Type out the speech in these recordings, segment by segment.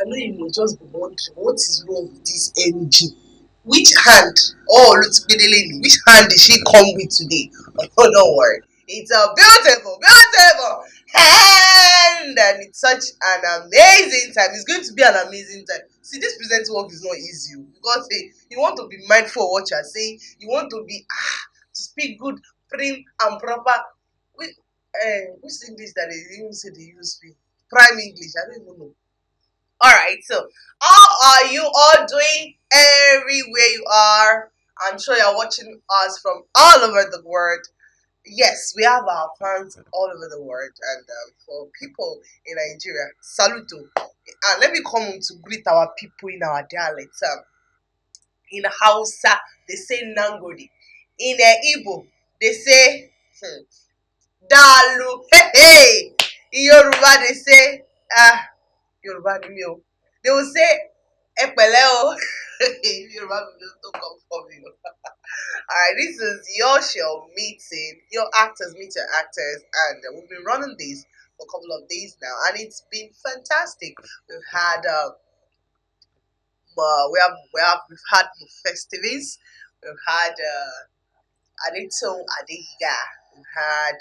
I know you may just be wondering what is wrong with this energy. Which hand? Oh, look, which hand did she come with today? Oh, don't worry. It's a beautiful, beautiful hand, and it's such an amazing time. It's going to be an amazing time. See, this present work is not easy because you want to be mindful of what you are saying. You want to be to speak good, prim, and proper. Which English that they even say they use prime English? I don't even know. All right, so how are you all doing everywhere you are? I'm sure you're watching us from all over the world. Yes, we have our fans all over the world, and for people in Nigeria, saluto. And let me come on to greet our people in our dialect. In Hausa, they say Nangodi. In Igbo, they say Dalu. Hey, hey. In Yoruba, they say Yoruba ni mi o. They will say Epele o. Yoruba people don't come for me. Alright, this is your show meeting, your actors meet your actors, and we've been running this for a couple of days now, and it's been fantastic. We've had we've had festivities, we've had Adito Adehiga, we've had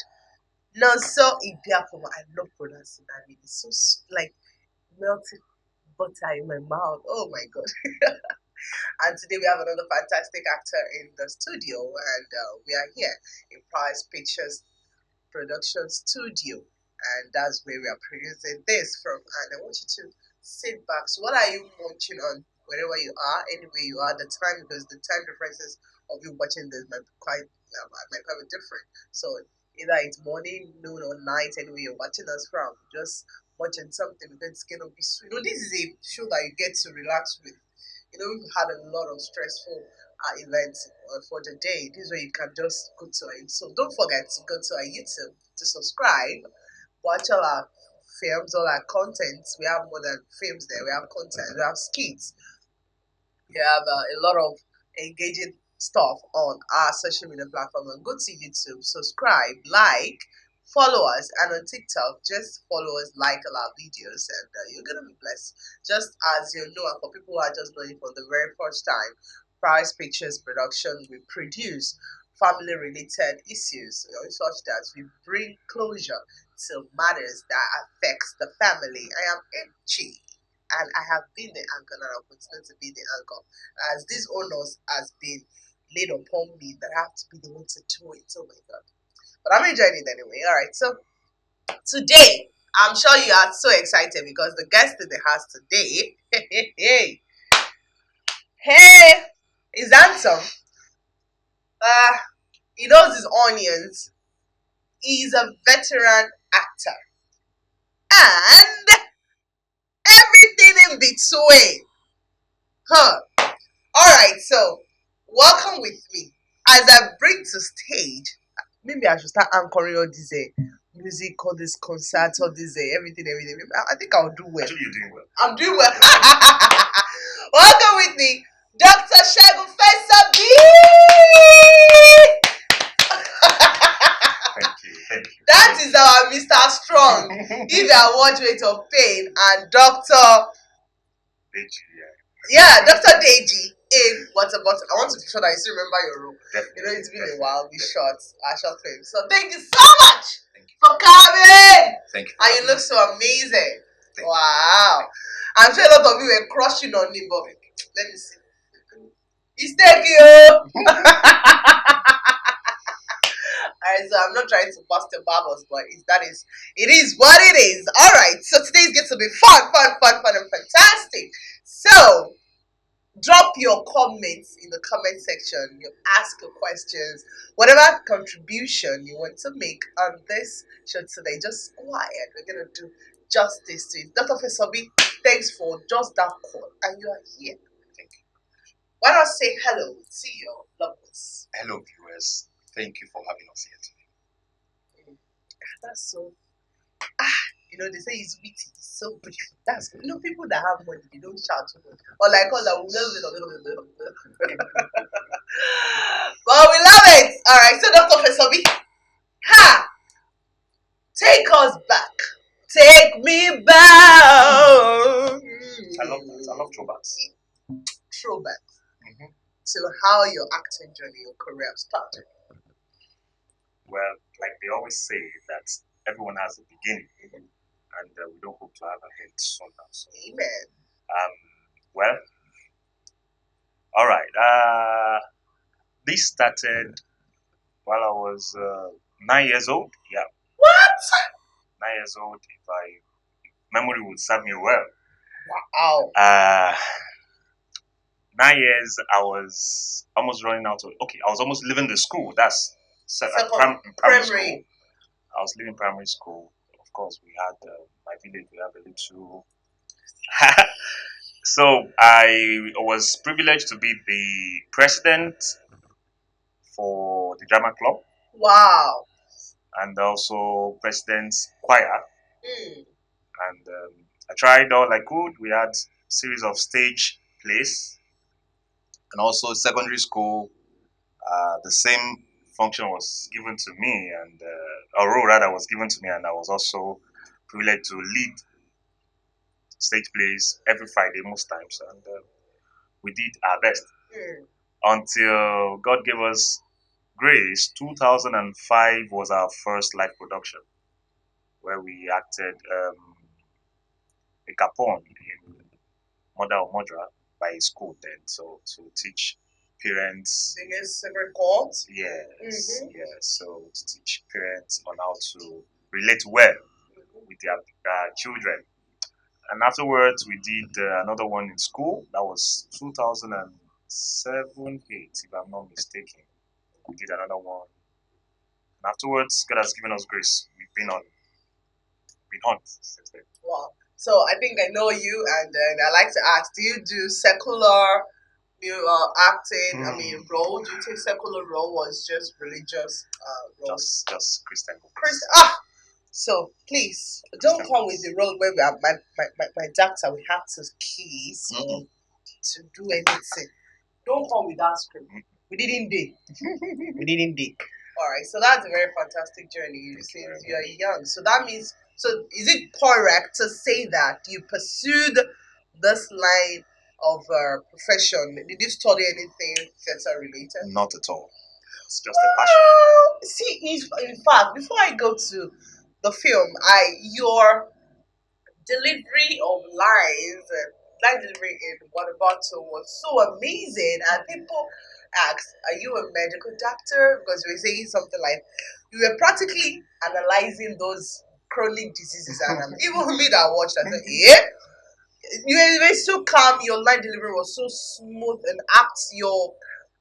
Nonso Ibiakoma. I love pronouncing that name. It's so like melted butter in my mouth. Oh my god. And today we have another fantastic actor in the studio, and we are here in Price Pictures Production Studio, and that's where we are producing this from. And I want you to sit back. So, what are you watching on wherever you are, anywhere you are? The time, because the time differences of you watching this might be quite different. So, either it's morning, noon, or night, anywhere you're watching us from, just watching something because it's gonna be sweet. This is a show that you get to relax with. We've had a lot of stressful events for the day. This is where you can just go to it. So don't forget to go to our YouTube to subscribe, watch all our films, all our contents. We have more than films there. We have content, we have skits. We have a lot of engaging stuff on our social media platform. And go to YouTube, subscribe, like, follow us, and on TikTok, just follow us, like all our videos, and you're gonna be blessed. Just as you know, and for people who are just knowing for the very first time, Price Pictures Production, we produce family-related issues, such that we bring closure to matters that affects the family. I am Chi, and I have been the anchor, and I'll continue to be the anchor, as this onus has been laid upon me that I have to be the one to do it. Oh my god. But I'm enjoying it anyway. All right. So today, I'm sure you are so excited because the guest in the house today, hey, is handsome. He knows his onions. He's a veteran actor, and everything in between. Huh. All right. So welcome with me as I bring to stage. Maybe I should start anchoring all this music, all this concerts, all this everything. I think I'll do well. Actually, you're doing well. I'm doing well. Welcome with me, Dr. Shegun Fesobi. Thank you. That is our Mr. Strong. If you are watching Weightofpain and Dr. Deji, Yeah, Dr. Deji in Waterbottle. I want to be sure that you still remember your role. Definitely, It's been a definitely, while. We definitely. short film. So thank you so much Thank you. for coming. Thank you. And you look so amazing. Thank you. Wow. I'm sure a lot of you were crushing on him, but let me see. He's taking you. Alright, so I'm not trying to bust your bubbles, but it is what it is. Alright, so today's going to be fun, and fantastic. So drop your comments in the comment section. You ask your questions, whatever contribution you want to make on this show today. Just go ahead. We're gonna do justice to it. Dr. Fesobi, thanks for just that call, and you are here. Thank you. Why not say hello to your loved ones? Hello, viewers. Thank you for having us here today. That's so. They say he's witty, he's so brief. That's good. People that have money, they don't shout too much. Or like us that will but we love it. Alright, so Dr. Fesobi, take us back. Take me back. love throwbacks. Throwback Hmm. to how your acting journey, your career started. Well, like they always say that everyone has a beginning, and we don't hope to have a end soon now. So, Amen. well, all right. This started while I was 9 years old. Yeah, What? 9 years old. If I memory would serve me well. Wow. 9 years, I was almost running out of. Okay, I was almost leaving the school. That's primary school. I was leaving primary school. Of course, we had my village. We have a little. So I was privileged to be the president for the drama club Wow. and also president's choir. Mm. And I tried all I could. We had series of stage plays and also secondary school. The same function was given to me, and a role rather was given to me, and I was also privileged to lead stage plays every Friday most times, and we did our best Mm. until God gave us grace. 2005 was our first live production where we acted a capon in Mother of Mudra by a school then, so to teach parents. Biggest secret court. Yes, Mm-hmm. yes. So to teach parents on how to relate well with their children. And afterwards, we did another one in school. That was 2007, 8, if I'm not mistaken. We did another one. And afterwards, God has given us grace. We've been on since then. Wow. So I think I know you, and I like to ask: do you do secular, acting? I mean, role? Do you take secular role, or is just religious role? Just Christian. So please don't come with the role where we have my doctor. We have to kiss to do anything. Don't come with that script. We didn't date. We didn't date. All right. So that's a very fantastic journey. You say you are young. So that means. So is it correct to say that you pursued this line of profession? Did you study anything theater related? Not at all. It's just a passion. See, in fact, before I go to the film, your delivery of lines, line delivery in Waterbottle was so amazing, and people asked, "Are you a medical doctor?" Because you were saying something like you were practically analyzing those chronic diseases, and even me that watched, I said, "Yeah." You were so calm. Your line delivery was so smooth and apt. Your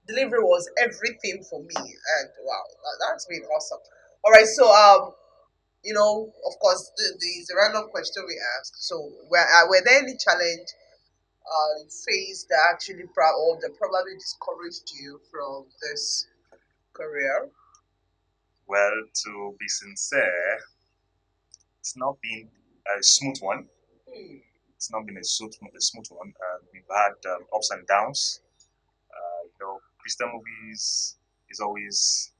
delivery was everything for me, and wow, that's been awesome. All right, so of course, the random question we asked. So, were there any challenge you faced that actually or that probably discouraged you from this career? Well, to be sincere, it's not been a smooth one. Hmm. It's not been a smooth one. We've had ups and downs. Christian movies is always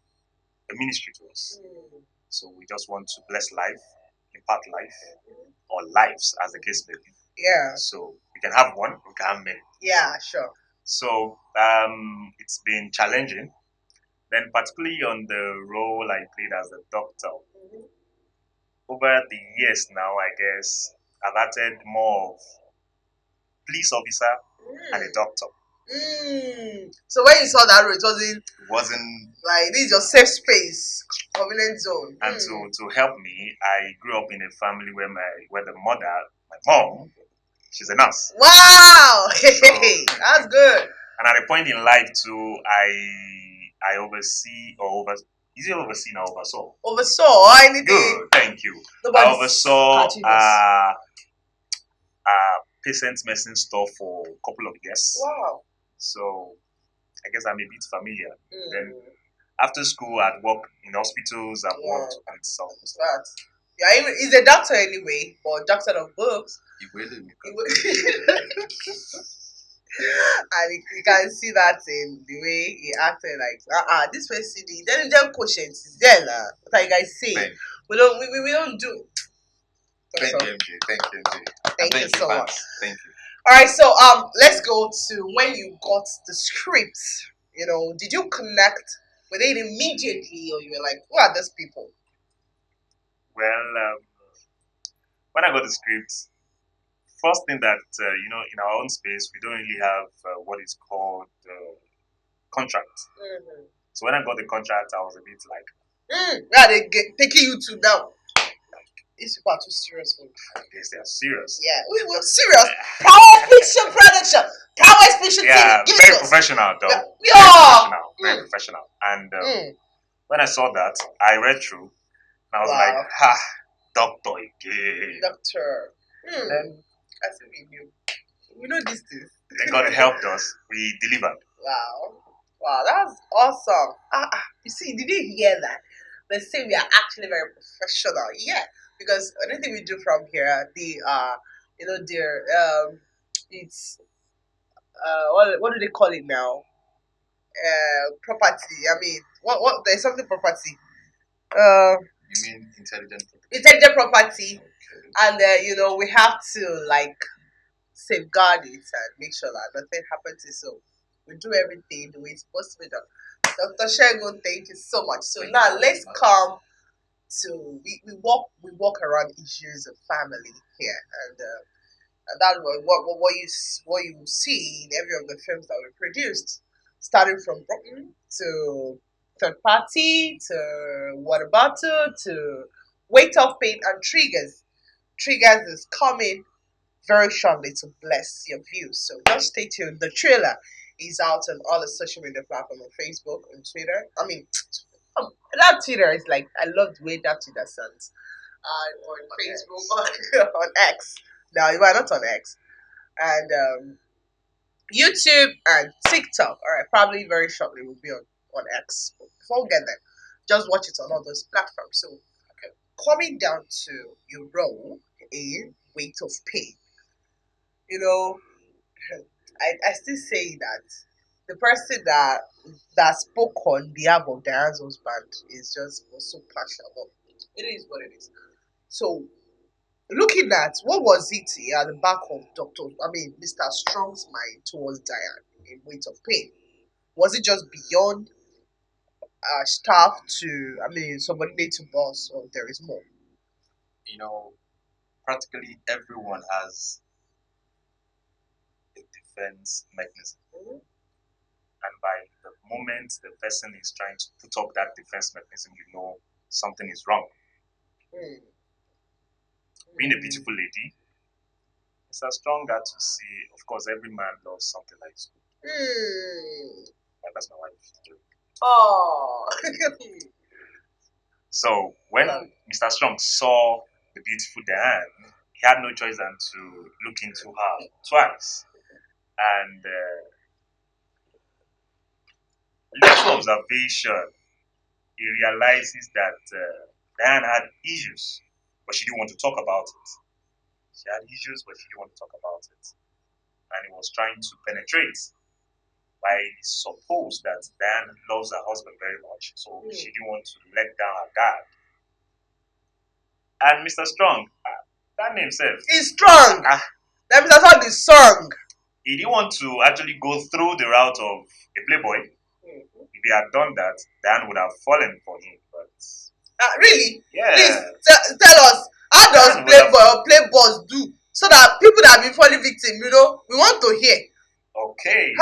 a ministry to us. So we just want to bless life, impart life, or lives, as the case may be. Yeah. So we can have one, we can have many. Yeah, sure. So it's been challenging. Then, particularly on the role I played as a doctor, over the years now, I guess I've acted more of police officer and a doctor. So when you saw that role, It wasn't like this is your safe space, convenient zone. And to help me, I grew up in a family where the mother, my mom, she's a nurse. Wow, that's good. And at a point in life too, I oversee or over is it overseen or oversaw? Oversaw or anything. Good, thank you. Nobody's I oversaw catching us. patient medicine store for a couple of years. Wow. So I guess I'm a bit familiar. Then after school, I'd work in hospitals. I've worked with some. Yeah, he's a doctor anyway, or doctor of books. And you can see that in the way he acted. Like, this way, CD. Then quotient is there, like I say. We don't do. Thank you, MJ. Thank you, MJ. Thank you so much. Thank you. All right, so let's go to when you got the script. Did you connect with it immediately, or you were like, "Who are these people?" Well, when I got the script, first thing that in our own space, we don't really have what is called contract. Mm-hmm. So when I got the contract, I was a bit like, Where are they taking you to now? These people are too serious for me. I guess they are serious. Yeah, we were serious. Power Fiction Production. Power Fiction Yeah, TV. very professional though. Yeah. Very professional. And when I saw that, I read through, and I was like, Wow. ha, doctor again. Doctor. Then I said we knew. We know these things. God helped us. We delivered. Wow, that's awesome. You see, did you hear that? They say we are actually very professional. Yeah, because anything we do from here, it's what do they call it now? Property. I mean, what? There's something property. You mean intelligent property? Intelligent property, Okay. and we have to like safeguard it and make sure that nothing happens to it. So we do everything the way it's supposed to be done. Dr. Shegun, thank you so much. So now let's come to we walk around issues of family here, and that's what you see in every of the films that we produced, starting from Brooklyn to Third Party to Water Bottle to Weight of Pain and Triggers. Triggers is coming very shortly to bless your views. So just stay tuned. The trailer is out on all the social media platforms on Facebook and Twitter. I mean, that Twitter is like, I love the way that Twitter sounds. On Facebook, on X. No, you are not on X. And YouTube and TikTok. All right, probably very shortly we'll be on X. But before we get there, just watch it on all those platforms. So, coming down to your role in Weight of Pain, you know, I still say that the person that spoke on behalf of Diane's husband was so passionate. But it is what it is. So looking at what was it at the back of Mr. Strong's mind towards Diane in Weight of Pain? Was it just beyond staff to subordinate to boss, or there is more? You know, practically everyone has a defense mechanism. Mm-hmm. And by the moment the person is trying to put up that defense mechanism, you know something is wrong. Mm. Being a beautiful lady, it's a strong guy to see. Of course, every man loves something like this. That's my wife. Oh. So when Mr. Strong saw the beautiful Diane, he had no choice than to look into her twice. And little observation, he realizes that Diane had issues, but she didn't want to talk about it. She had issues, but she didn't want to talk about it. And he was trying to penetrate. I suppose that Diane loves her husband very much, so she didn't want to let down her guard. And Mr. Strong, that name himself. He's strong. That Mr. Strong is strong. He didn't want to actually go through the route of a playboy. Mm-hmm. If he had done that, Diane would have fallen for him. But really? Yeah. Please tell us, how does playboy or playboys do, so that people that have been falling victim, we want to hear. Okay.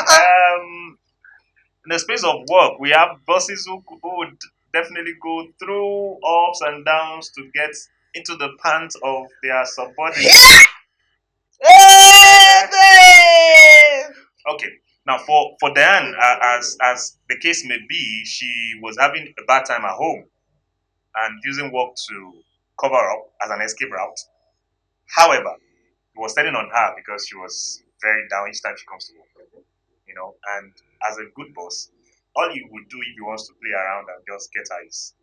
In the space of work, we have bosses who would definitely go through ups and downs to get into the pants of their subordinates. Okay. Now, for Diane, as the case may be, she was having a bad time at home and using work to cover up as an escape route. However, it was telling on her because she was very down each time she comes to work. And as a good boss, all he would do if he wants to play around and just get her is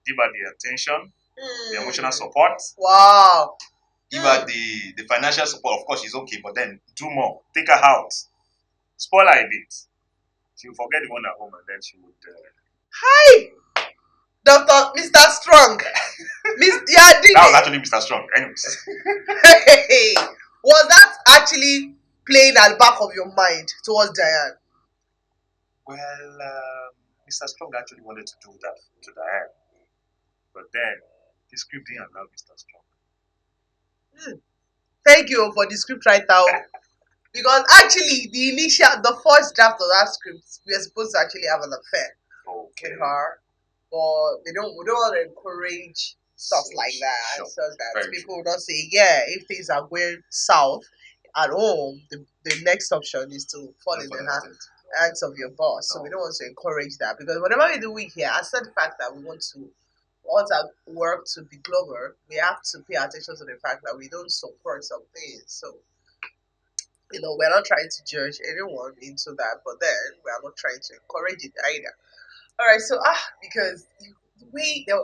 give her the attention, the emotional support. Wow. Give her the financial support. Of course, she's okay, but then do more. Take her out. Spoil her a bit. She will forget the one at home, and then she would. Hi, Dr. Mr. Strong. That was actually Mr. Strong. Anyways. Was that actually playing at the back of your mind towards Diane? Well, Mr. Strong actually wanted to do that to Diane, but then the script didn't allow Mr. Strong. Hmm. Thank you for the script writer. Because actually, the first draft of that script, we are supposed to actually have an affair Okay. with her, but we don't want to encourage stuff like that, Sure. so that Very people true. will not say, yeah, if things are going south at home, the next option is to fall in the hands of your boss. So we don't want to encourage that, because whenever we do it here, aside the fact that we want our work to be global, we have to pay attention to the fact that we don't support some things. So we're not trying to judge anyone into that, but then we are not trying to encourage it either. All right, so because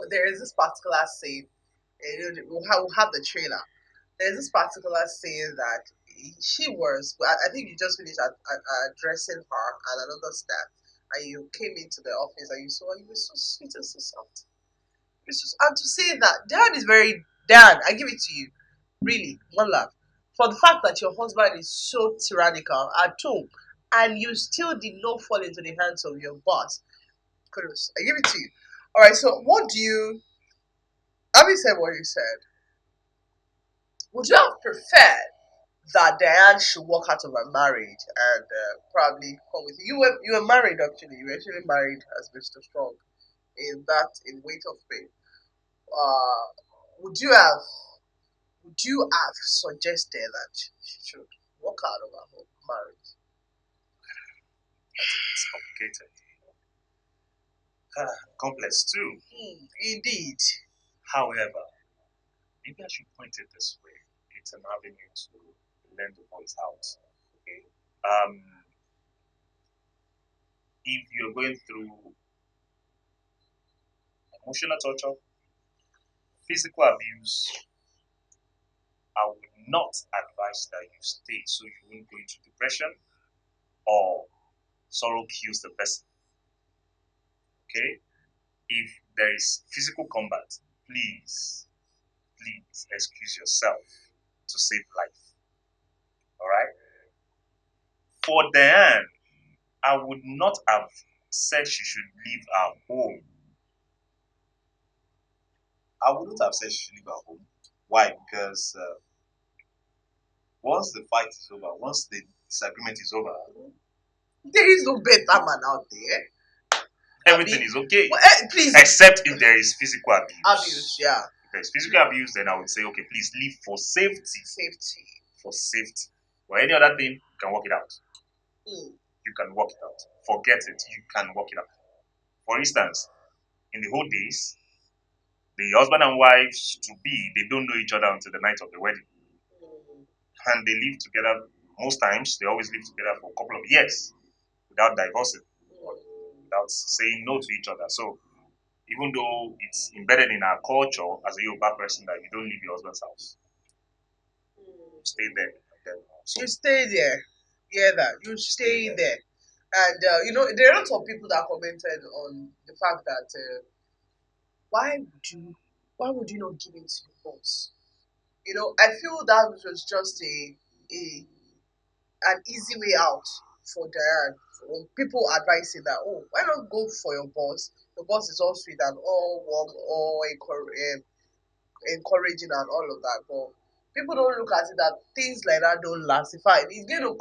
there is this particular scene, we'll have the trailer. There's this particular scene that she was. Well, I think you just finished addressing her and another staff, and you came into the office and you saw her. You were so sweet and so soft. And to say that dad is very dad, I give it to you. Really, one love. For the fact that your husband is so tyrannical at home and you still did not fall into the hands of your boss. Kudos. I give it to you. Alright, so what do you having said what you said, would you have preferred that Diane should walk out of her marriage and probably come with you? You were married actually. You were actually married as Mr. Strong in Weight of Pain. Uh, would you have suggested that she should walk out of her home marriage? It's complicated. Complex too. Indeed. However, maybe I should point it this way. It's an avenue to lend the voice out. Okay. If you're going through emotional torture, physical abuse, I would not advise that you stay so you won't go into depression or sorrow kills the person. Okay? If there is physical combat, please excuse yourself to save life. Alright? For Diane, I would not have said she should leave her home. I wouldn't have said she should leave her home. Why? Because once the fight is over, once the disagreement is over, there is no better man out there. Everything is okay. Well, please. Except if there is physical abuse. Abuse, yeah. If there's physical abuse, then I would say, okay, please leave for safety. Safety. For safety. For any other thing, you can work it out. You can work it out. Forget it. You can work it out. For instance, in the old days, the husband and wives to be, they don't know each other until the night of the wedding. And they live together, most times, they always live together for a couple of years without divorcing, without saying no to each other. So, even though it's embedded in our culture as a Yoruba person that you don't leave your husband's house, you stay there. So, you stay there. Yeah, that you stay there. And there are lots of people that commented on the fact that why would you not give it to your boss? I feel that was just an easy way out for Diane. People advising that, why not go for your boss? The boss is all sweet and all warm, all encouraging and all of that. But people don't look at it that things like that don't last. In fact, it's going to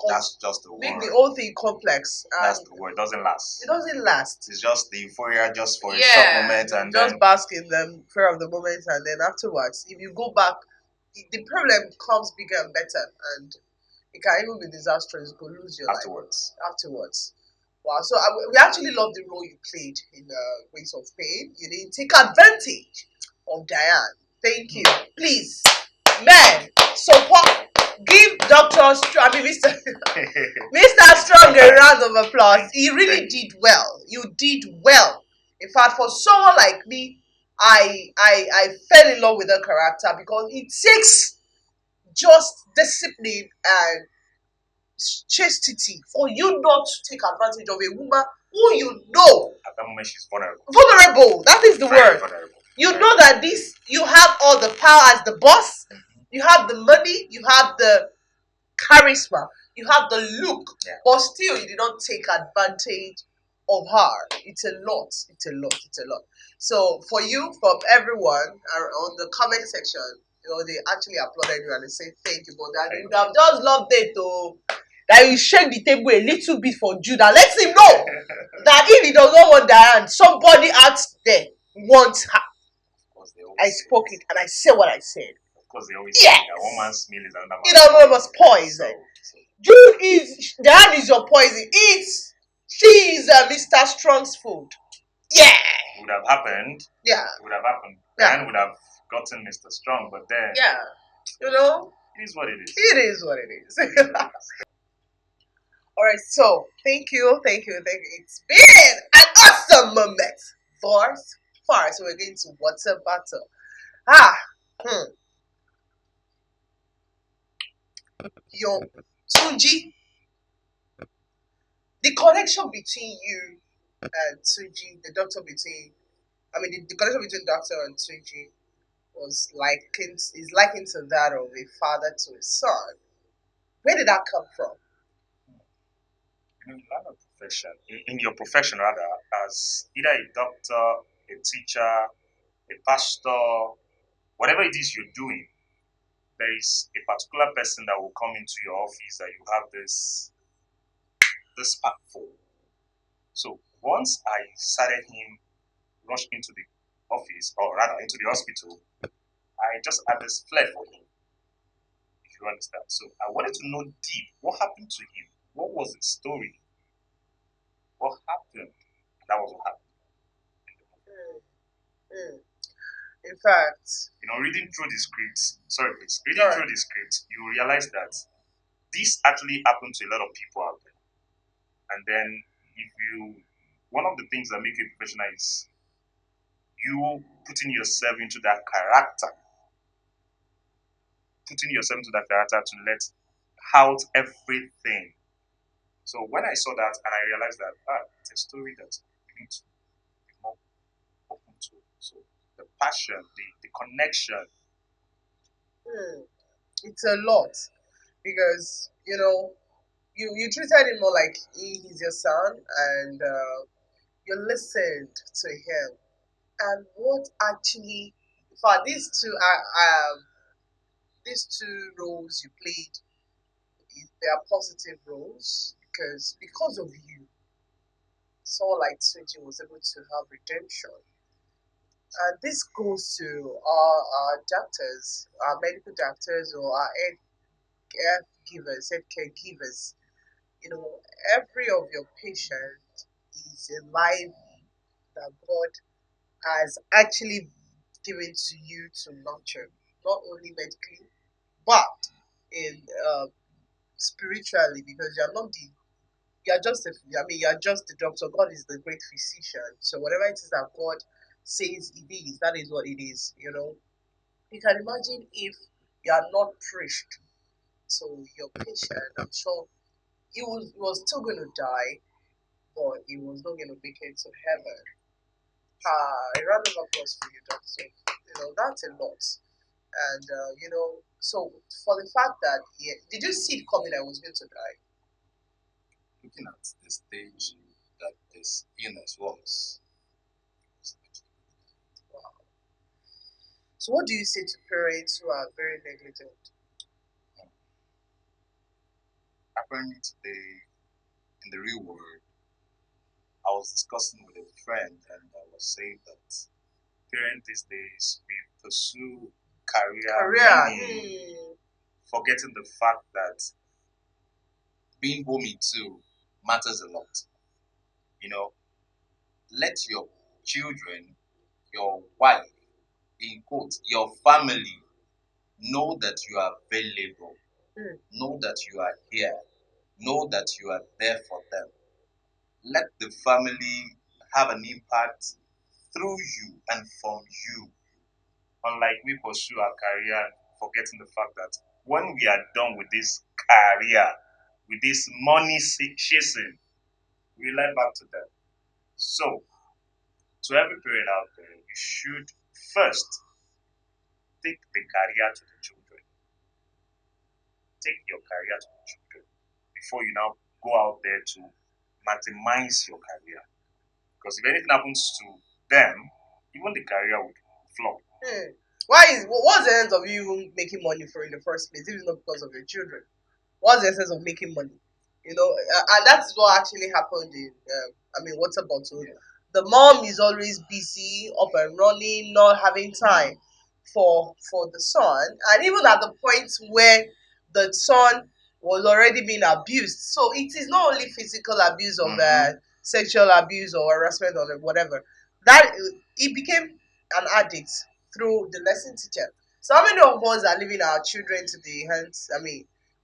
that's just the word. Make the whole thing complex. That's the word. It doesn't last. It doesn't last. It's just the euphoria just for a short moment and just then bask in the fear of the moment, and then afterwards, if you go back, the problem becomes bigger and better, and it can even be disastrous. You could lose your life afterwards. Wow. So we actually love the role you played in Ways of Pain. You didn't take advantage of Diane. Thank you. Please, men, support. Give Mr. Mr. Strong a round of applause. He really did well. You did well. In fact, for someone like me, I fell in love with her character because it takes just discipline and chastity for you not to take advantage of a woman who you know. At that moment, she's vulnerable. Vulnerable. That is the word. Vulnerable. You know that you have all the power as the boss. You have the money. You have the charisma, you have the look, Yeah. but still you did not take advantage of her. It's a lot. It's a lot. It's a lot. So for you, from everyone on the comment section, they actually applauded you and they say thank you, but that you would have just loved it though. That you shake the table a little bit for Judah. Let him know that if he does not want Diane, somebody out there wants her. I spoke it and I said what I said. Of course, they always yes. say that one man's meal is another man's Another man's poison. Jude is Diane is your poison. She is Mr. Strong's food. Yeah. It would have happened. Yeah. It would have happened. Yeah. Diane would have gotten Mr. Strong, but then. Yeah. It is what it is. It is what it is. All right. So thank you. It's been an awesome moment for us. So we're going to water battle. Your Tunji, the connection between you and Tunji, the doctor between, the connection between doctor and Tunji is likened to that of a father to a son. Where did that come from? In line of profession, in your profession rather, as either a doctor, a teacher, a pastor, whatever it is you're doing, there is a particular person that will come into your office that you have this spark for. So once I started him rush into the office, or rather into the hospital, I just had this flair for him, if you understand. So I wanted to know deep what happened to him. What was the story? What happened? That was what happened. In fact, reading through the script, through the script, you realize that this actually happened to a lot of people out there. And then one of the things that make you a professional is you putting yourself into that character, to let out everything. So when I saw that and I realized that it's a story that we need to be more open to. So the passion, the connection. It's a lot because you treated him more like he's your son, and you listened to him. And what actually, for these two roles you played, they are positive roles because of you, someone like Tunji was able to have redemption. And this goes to our doctors, our medical doctors, or our health caregivers. Every of your patient is a life that God has actually given to you to nurture, not only medically, but in spiritually, because you're just the doctor. God is the great physician. So whatever it is that God says it is, that is what it is. You can imagine if you are not preached to your patient. I'm sure he was still going to die, but he was not going to make it to heaven. A round of applause for you, doctor. That's a lot. And so for the fact that did you see it coming that he was going to die? Looking at the stage that this illness was. Wow. So what do you say to parents who are very negligent? Apparently today, in the real world, I was discussing with a friend and I was saying that parents these days we pursue career, forgetting the fact that being homey too matters a lot. Let your children, your wife, in quotes, your family know that you are available, know that you are here, know that you are there for them. Let the family have an impact through you and from you. Unlike we pursue our career, forgetting the fact that when we are done with this career, with this money chasing, we rely back to them. So, to every parent out there, you should first take the career to the children. take your career to the children before you now go out there to maximize your career. Because if anything happens to them, even the career would flop. Hmm. Why is what's the end of you even making money for in the first place if it's not because of your children? What's the essence of making money? And that's what actually happened in, water bottle. The mom is always busy, up and running, not having time for the son, and even at the point where the son was already being abused. So it is not only physical abuse of sexual abuse or harassment or whatever. That he became an addict through the lesson teacher. So how many of us are leaving our children to the hands?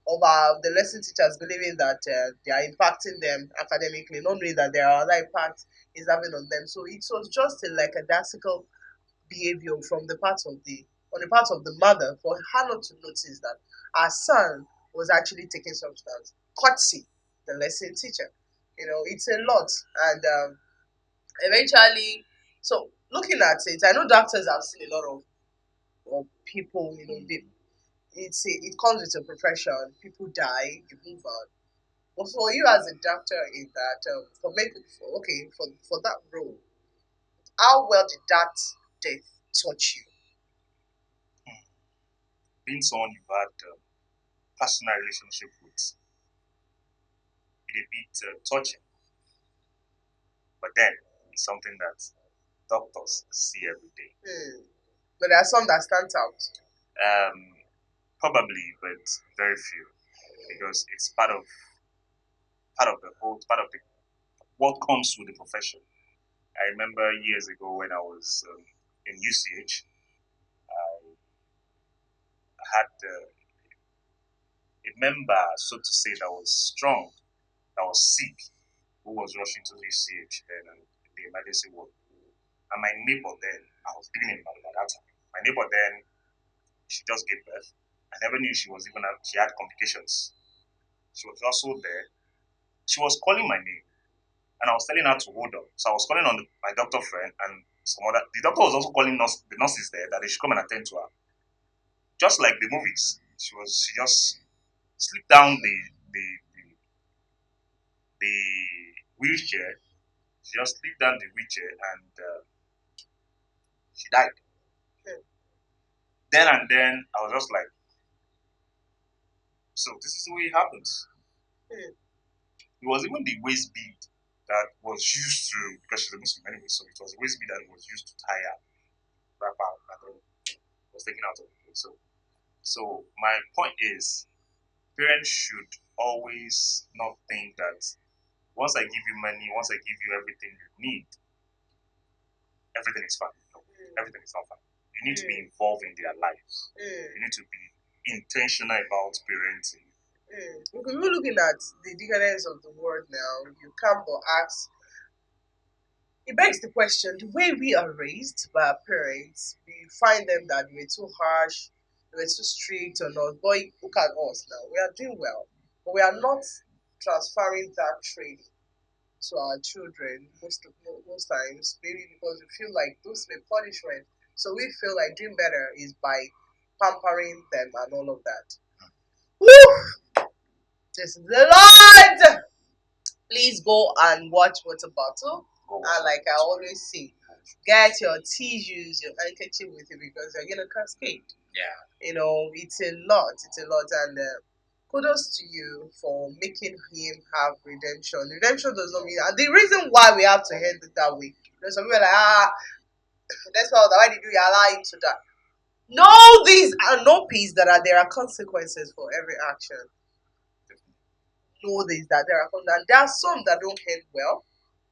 Of the lesson teachers believing that they are impacting them academically, not knowing that there are other impacts is having on them. So it was just a like a dassical behavior from the part of the on the part of the mother for her not to notice that her son was actually taking substance, courtesy the lesson teacher. It's a lot, and eventually, so looking at it, I know doctors have seen a lot of people. It comes with a profession. People die, you move on. But for you as a doctor, in that for that role, how well did that death touch you? Being someone you've had personal relationship with, it a bit touching. But then it's something that doctors see every day. But there are some that stand out. Um, Probably, but very few, because it's part of the whole part of the what comes with the profession. I remember years ago when I was in UCH, I had a member, so to say, that was strong, that was sick, who was rushing to UCH and the emergency ward. And my neighbor then, I was living in Malaga at that time. My neighbor then, she just gave birth. I never knew she had complications. She was also there. She was calling my name, and I was telling her to hold on. So I was calling on my doctor friend and some other. The doctor was also calling the nurses there that they should come and attend to her. Just like the movies, she just slipped down the wheelchair. She just slipped down the wheelchair and she died. Then and then, I was just like, so this is the way it happens. It was even the waist bead that was used to, because she's a Muslim anyway, so it was the waist bead that was used to tie her wrap out and then was taken out of the place. So my point is, parents should always not think that once I give you money, once I give you everything you need, everything is fine. No, everything is not fine. You need to be involved in their lives. You need to be intentional about parenting. Because we're looking at the decadence of the world now, you can't but ask. It begs the question: the way we are raised by our parents, we find them that we're too harsh, we're too strict, or not. Boy, look at us now. We are doing well, but we are not transferring that training to our children most times, maybe because we feel like those were punishment. So we feel like doing better is by pampering them and all of that. Woo! This is the Lord. Please go and watch Water Bottle. And like I always say, get your tissues, your handkerchief with you because you're gonna cascade. Yeah. It's a lot. It's a lot, and kudos to you for making him have redemption. Redemption does not mean, and the reason why we have to end it that way. There's some people like, that's why did you allow him to die? No, these are no peace that there are consequences for every action. Know this that there are and there are some that don't end well,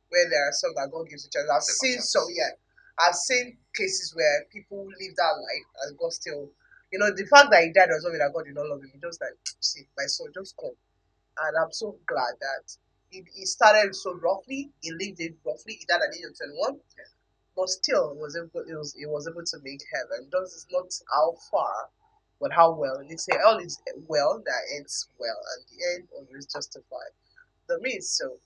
where there are some that God gives a chance. I've seen some, yeah. I've seen cases where people live that life and God still, the fact that he died does not mean that God did not love him. He just like, see, my son, just come. And I'm so glad that he started so roughly, he lived it roughly, he died at the age of 21, but still it was able to make heaven. Thus is not how far, but how well. And they say all is well that ends well, and the end always justified. The means so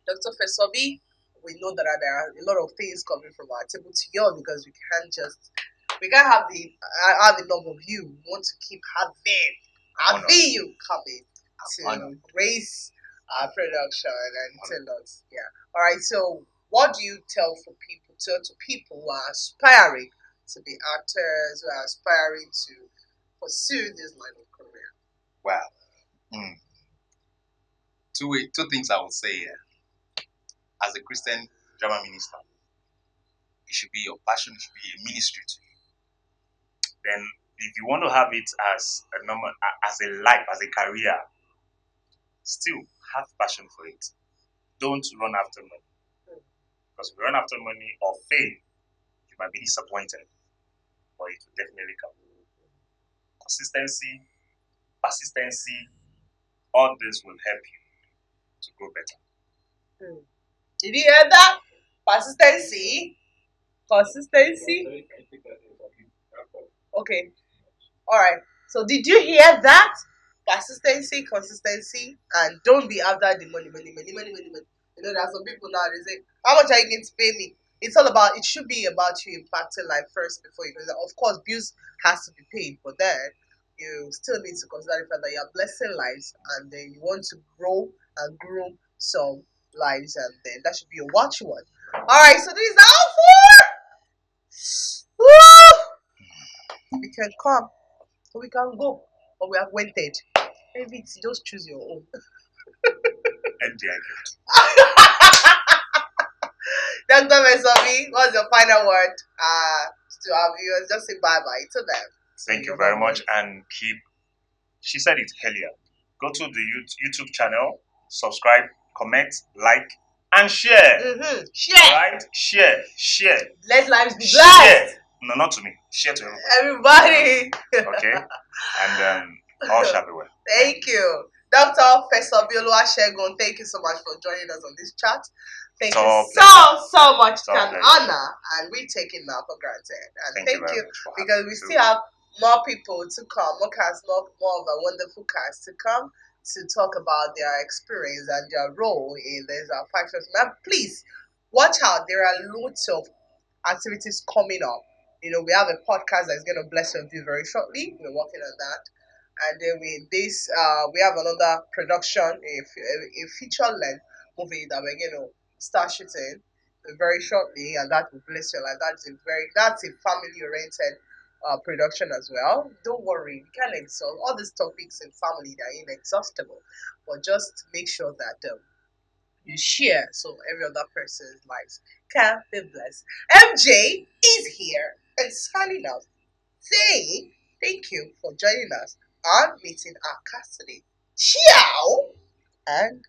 Dr. Fesobi, we know that there are a lot of things coming from our table to yours because we can't have the have enough of you. We want to keep having. I'll be you coming to grace our production and tell us. Yeah. All right. So, what do you tell for people to people who are aspiring to be actors, who are aspiring to pursue this line of career? Wow. Mm. Two things I would say here. As a Christian drama minister, it should be your passion, it should be a ministry to you. Then, if you want to have it as a normal, as a life, as a career, still have passion for it. Don't run after money. Because if you run after money or fame, you might be disappointed, but it will definitely come. Consistency, persistency, all this will help you to grow better. Did you hear that? Persistency, consistency. Okay. All right. So did you hear that? Persistency, consistency, and don't be after the money. You know, there's some people now they say, "How much are you going to pay me?" It's all about. It should be about you impacting life first before you. Because of course, bills has to be paid, but then you still need to consider the fact that you're blessing lives, and then you want to grow and groom some lives, and then that should be your watchword. All right. So this is all for. Woo! We can come. So we can go. But we have waited. Maybe it's just choose your own. And yeah, Dr. Fesobi, what's your final word to our viewers? Just say bye bye to them. thank you very much, and keep. She said it earlier. Go to the YouTube channel, subscribe, comment, like, and share. Mm-hmm. Share. Right? Share. Let lives be Share. blessed. No, not to me. Share to everybody. Everybody. Okay? And all shall be well. Thank you. Dr. Fesobi OLUWASEGUN, thank you so much for joining us on this chat. Thank you so much. It's an honor, and we take it now for granted. And thank you because we still have more people to come, more of a wonderful cast to come to talk about their experience and their role in this fashion. Now, please watch out. There are loads of activities coming up. You know, we have a podcast that's going to bless your view very shortly. We're working on that. And then we have another production, a feature length movie that we're going to start shooting very shortly, and that will bless your life. That's a family oriented production as well. Don't worry, you can't exhaust all these topics in family. They're inexhaustible, but just make sure that you share so every other person's lives can be blessed. MJ is here and signing off, saying thank you for joining us on Meeting Our Custody. Ciao and